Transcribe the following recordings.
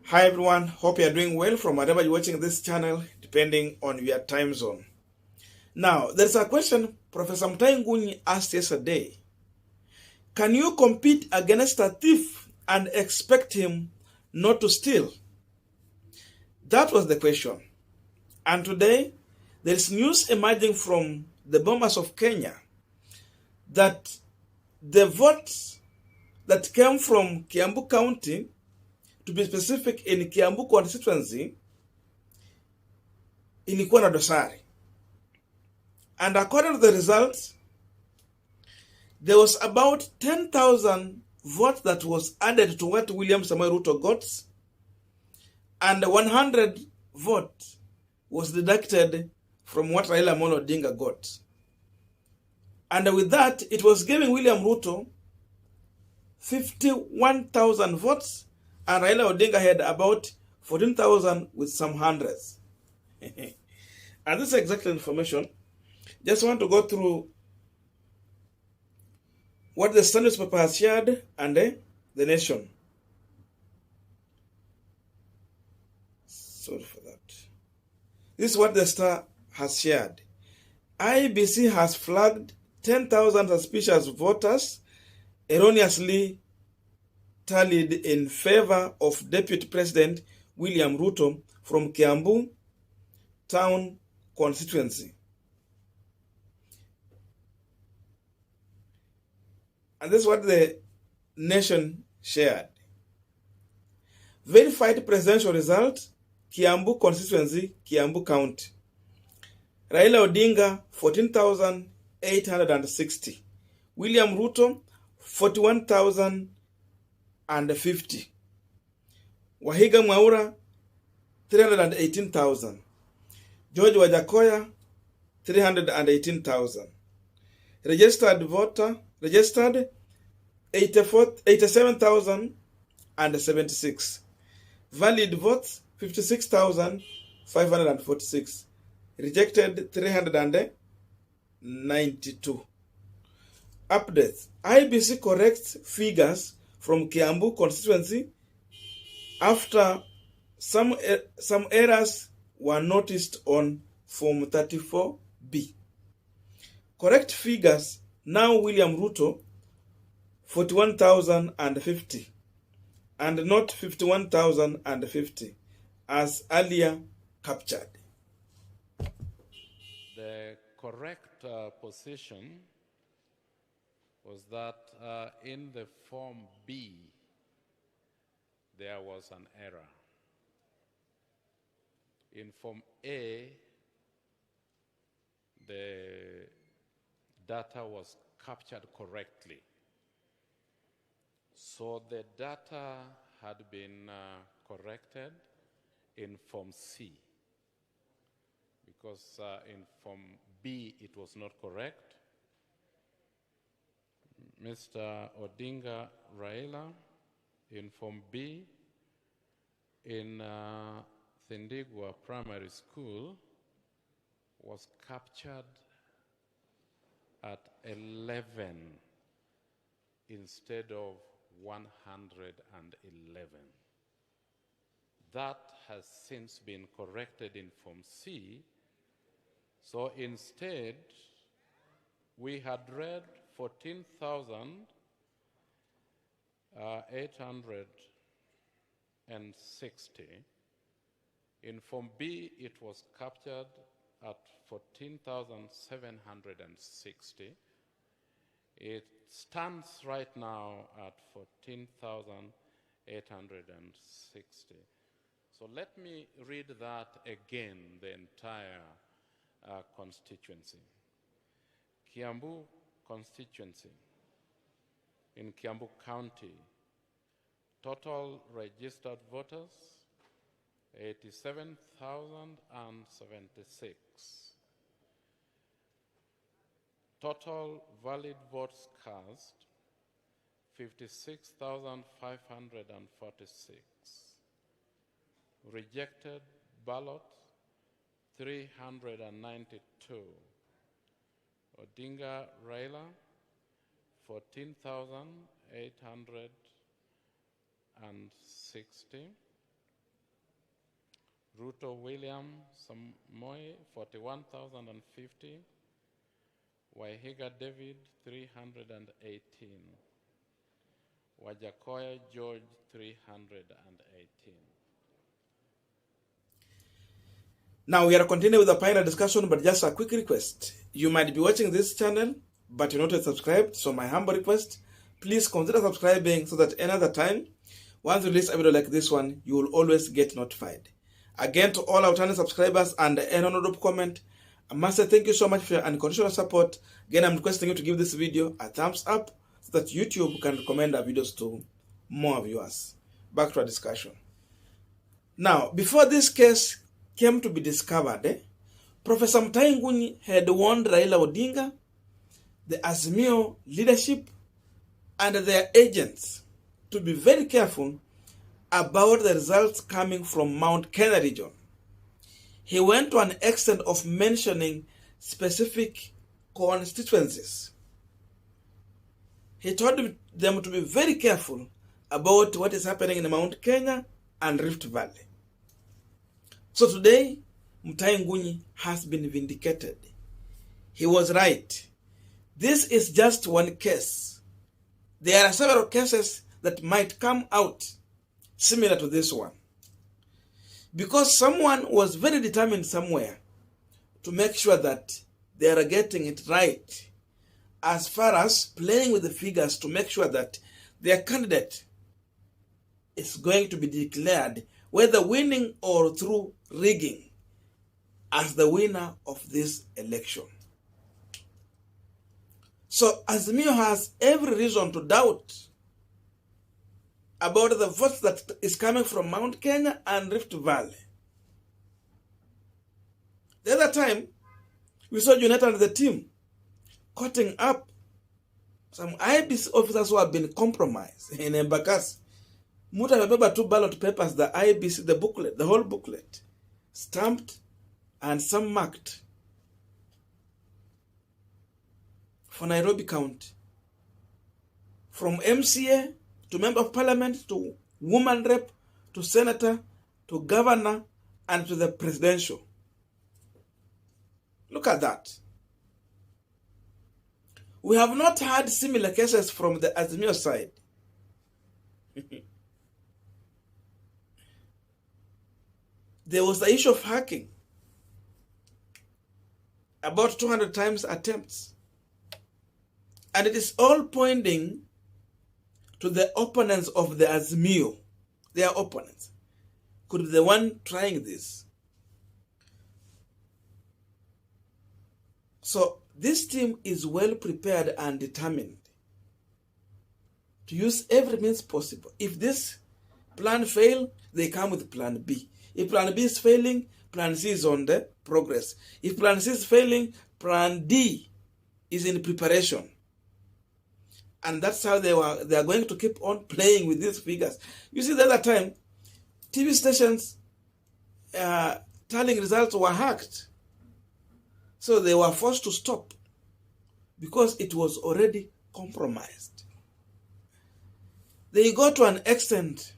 Hi everyone, hope you are doing well from wherever you're watching this channel, depending on your time zone. Now, there's a question Professor Mutahi Ngunyi asked yesterday. Can you compete against a thief and expect him not to steal? That was the question. And today, there's news emerging from the Bomas of Kenya that the votes that came from Kiambu County, to be specific in Kiambu constituency, ilikuwa na dosari. And according to the results, there was about 10,000 votes that was added to what William Samoei Ruto got, and 100 votes was deducted from what Raila Amolo Odinga got. And with that, it was giving William Ruto 51,000 votes, and Raila Odinga had about 14,000 with some hundreds. And this is exact information. Just want to go through what the Standard newspaper has shared and the Nation. Sorry for that. This is what the Star has shared. IEBC has flagged 10,000 suspicious voters erroneously tallied in favor of Deputy President William Ruto from Kiambu Town constituency. And this is what the Nation shared. Verified presidential result, Kiambu constituency, Kiambu County. Raila Odinga, 14,860. William Ruto, 41,050. Wahiga Mwaura, 318,000. George Wajakoya, 318,000. Registered 87,076. Valid votes 56,546. Rejected 392. Updates. IBC corrects figures from Kiambu constituency after some errors were noticed on Form 34B. Correct figures now William Ruto 41,050 and not 51,050 as earlier captured. The correct position was that in the Form B, there was an error. In Form A, the data was captured correctly. So the data had been corrected in Form C, because in Form B it was not correct. Mr. Odinga Raila in Form B in Thindigwa Primary School was captured at 11 instead of 111. That has since been corrected in Form C. So instead, we had read 14,860. In Form B, it was captured at 14,760. It stands right now at 14,860. So let me read that again, the entire constituency. Kiambu constituency in Kiambu County, total registered voters 87,076. Total valid votes cast 56,546. Rejected ballots 392. Odinga Raila 14,860. Ruto William Samoei, 41,050. Waihiga David, 318. Wajakoya George, 318. Now we are continuing with the final discussion, but just a quick request. You might be watching this channel, but you're not yet subscribed, so my humble request, please consider subscribing so that another time, once we release a video like this one, you will always get notified. Again, to all our channel subscribers and anyone who comment, I must say thank you so much for your unconditional support. Again, I'm requesting you to give this video a thumbs up so that YouTube can recommend our videos to more viewers. Back to our discussion. Now, before this case came to be discovered, Professor Mutahi Ngunyi had warned Railaodinga, the Azimio leadership, and their agents to be very careful about the results coming from Mount Kenya region. He went to an extent of mentioning specific constituencies. He told them to be very careful about what is happening in Mount Kenya and Rift Valley. So today, Mutahi Ngunyi has been vindicated. He was right. This is just one case. There are several cases that might come out similar to this one. Because someone was very determined somewhere to make sure that they are getting it right as far as playing with the figures to make sure that their candidate is going to be declared, whether winning or through rigging, as the winner of this election. So Azimio has every reason to doubt about the votes that is coming from Mount Kenya and Rift Valley. The other time, we saw Jonathan and the team cutting up some IBC officers who have been compromised in Embakasi. Muta amebeba 2 ballot papers, the IBC, the booklet, the whole booklet, stamped and some marked for Nairobi County. From MCA to Member of Parliament to Woman Rep to Senator to Governor and to the Presidential. Look at that. We have not had similar cases from the Azimio side. There was the issue of hacking. About 200 times attempts. And it is all pointing to the opponents of the Azimio. Their opponents could be the one trying this. So this team is well prepared and determined to use every means possible. If this plan fails, they come with plan B. If plan B is failing, plan C is on the progress. If plan C is failing, plan D is in preparation. And that's how they are going to keep on playing with these figures. You see, the other time, TV stations tallying results were hacked. So they were forced to stop because it was already compromised. They go to an extent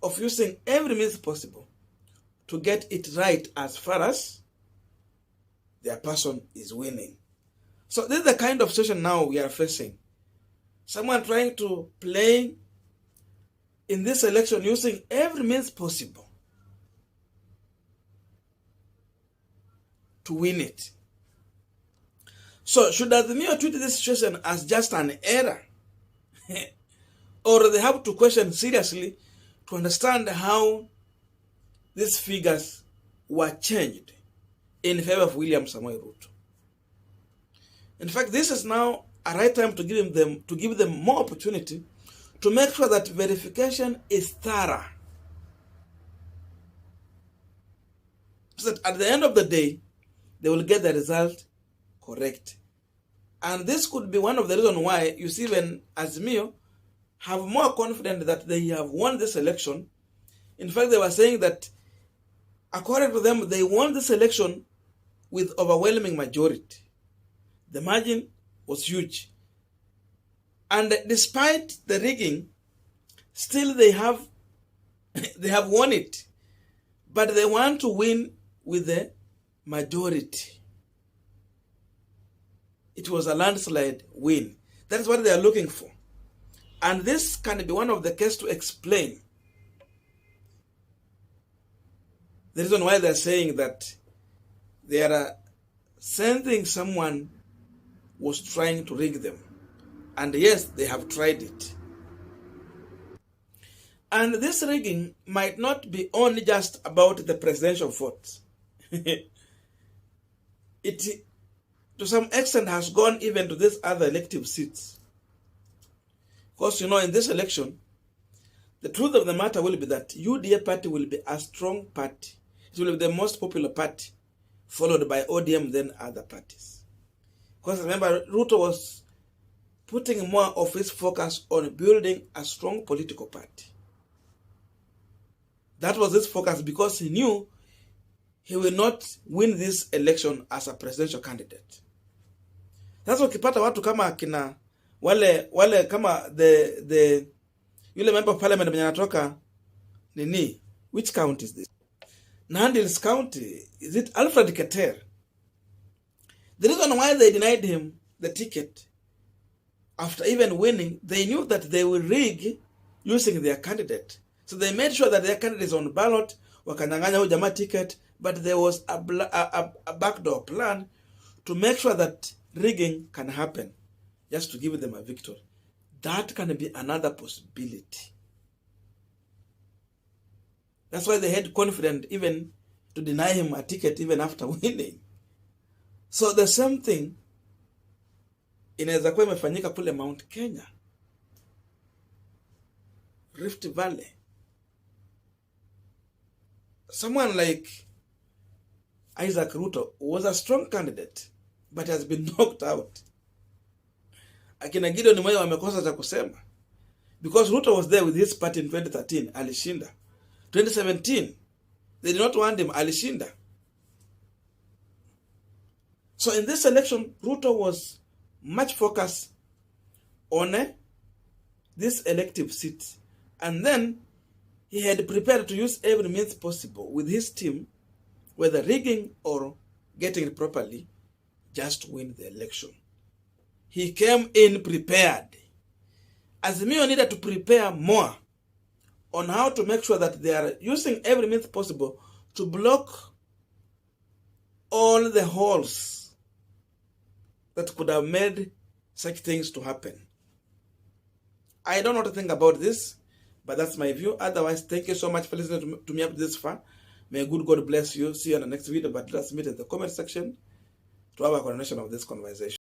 of using every means possible to get it right as far as their person is winning. So this is the kind of situation now we are facing. Someone trying to play in this election using every means possible to win it. So should Azimio treat this situation as just an error? Or they have to question seriously to understand how these figures were changed in favor of William Samoei Ruto. In fact, this is now a right time to give them more opportunity to make sure that verification is thorough. So that at the end of the day, they will get the result correct. And this could be one of the reasons why you see when Azimio have more confidence that they have won this election. In fact, they were saying that according to them, they won this election with overwhelming majority. The margin was huge. And despite the rigging, still they have won it but they want to win with the majority. It was a landslide win. That is what they are looking for. And this can be one of the cases to explain the reason why they're saying that they are sending someone was trying to rig them. And yes, they have tried it. And this rigging might not be only just about the presidential votes. It, to some extent, has gone even to these other elective seats. Because, in this election, the truth of the matter will be that UDA party will be a strong party. It will be the most popular party, followed by ODM, then other parties. Because remember, Ruto was putting more of his focus on building a strong political party. That was his focus because he knew he will not win this election as a presidential candidate. That's what ukipata watu kama kina wale kama the yule member of parliament mwenye anatoka nini, which county is this? Nandil's county. Is it Alfred Keter? The reason why they denied him the ticket after even winning, they knew that they will rig using their candidate. So they made sure that their candidate is on ballot, wakanyang'anya huyu jamaa ticket, but there was a backdoor plan to make sure that rigging can happen, just to give them a victory. That can be another possibility. That's why they had confidence even to deny him a ticket even after winning. So the same thing inaweza kuwa imefanyika kule Mount Kenya, Rift Valley. Someone like Isaac Ruto was a strong candidate, but has been knocked out. Akina Gideon Moi wamekosa cha kusema. Because Ruto was there with his party in 2013, alishinda. 2017, they did not want him, alishinda. So in this election, Ruto was much focused on this elective seat. And then he had prepared to use every means possible with his team, whether rigging or getting it properly, just to win the election. He came in prepared. Azimio needed to prepare more on how to make sure that they are using every means possible to block all the holes that could have made such things to happen. I don't know what to think about this, but that's my view. Otherwise, thank you so much for listening to me up this far. May good God bless you. See you on the next video, but let's meet in the comment section to have a continuation of this conversation.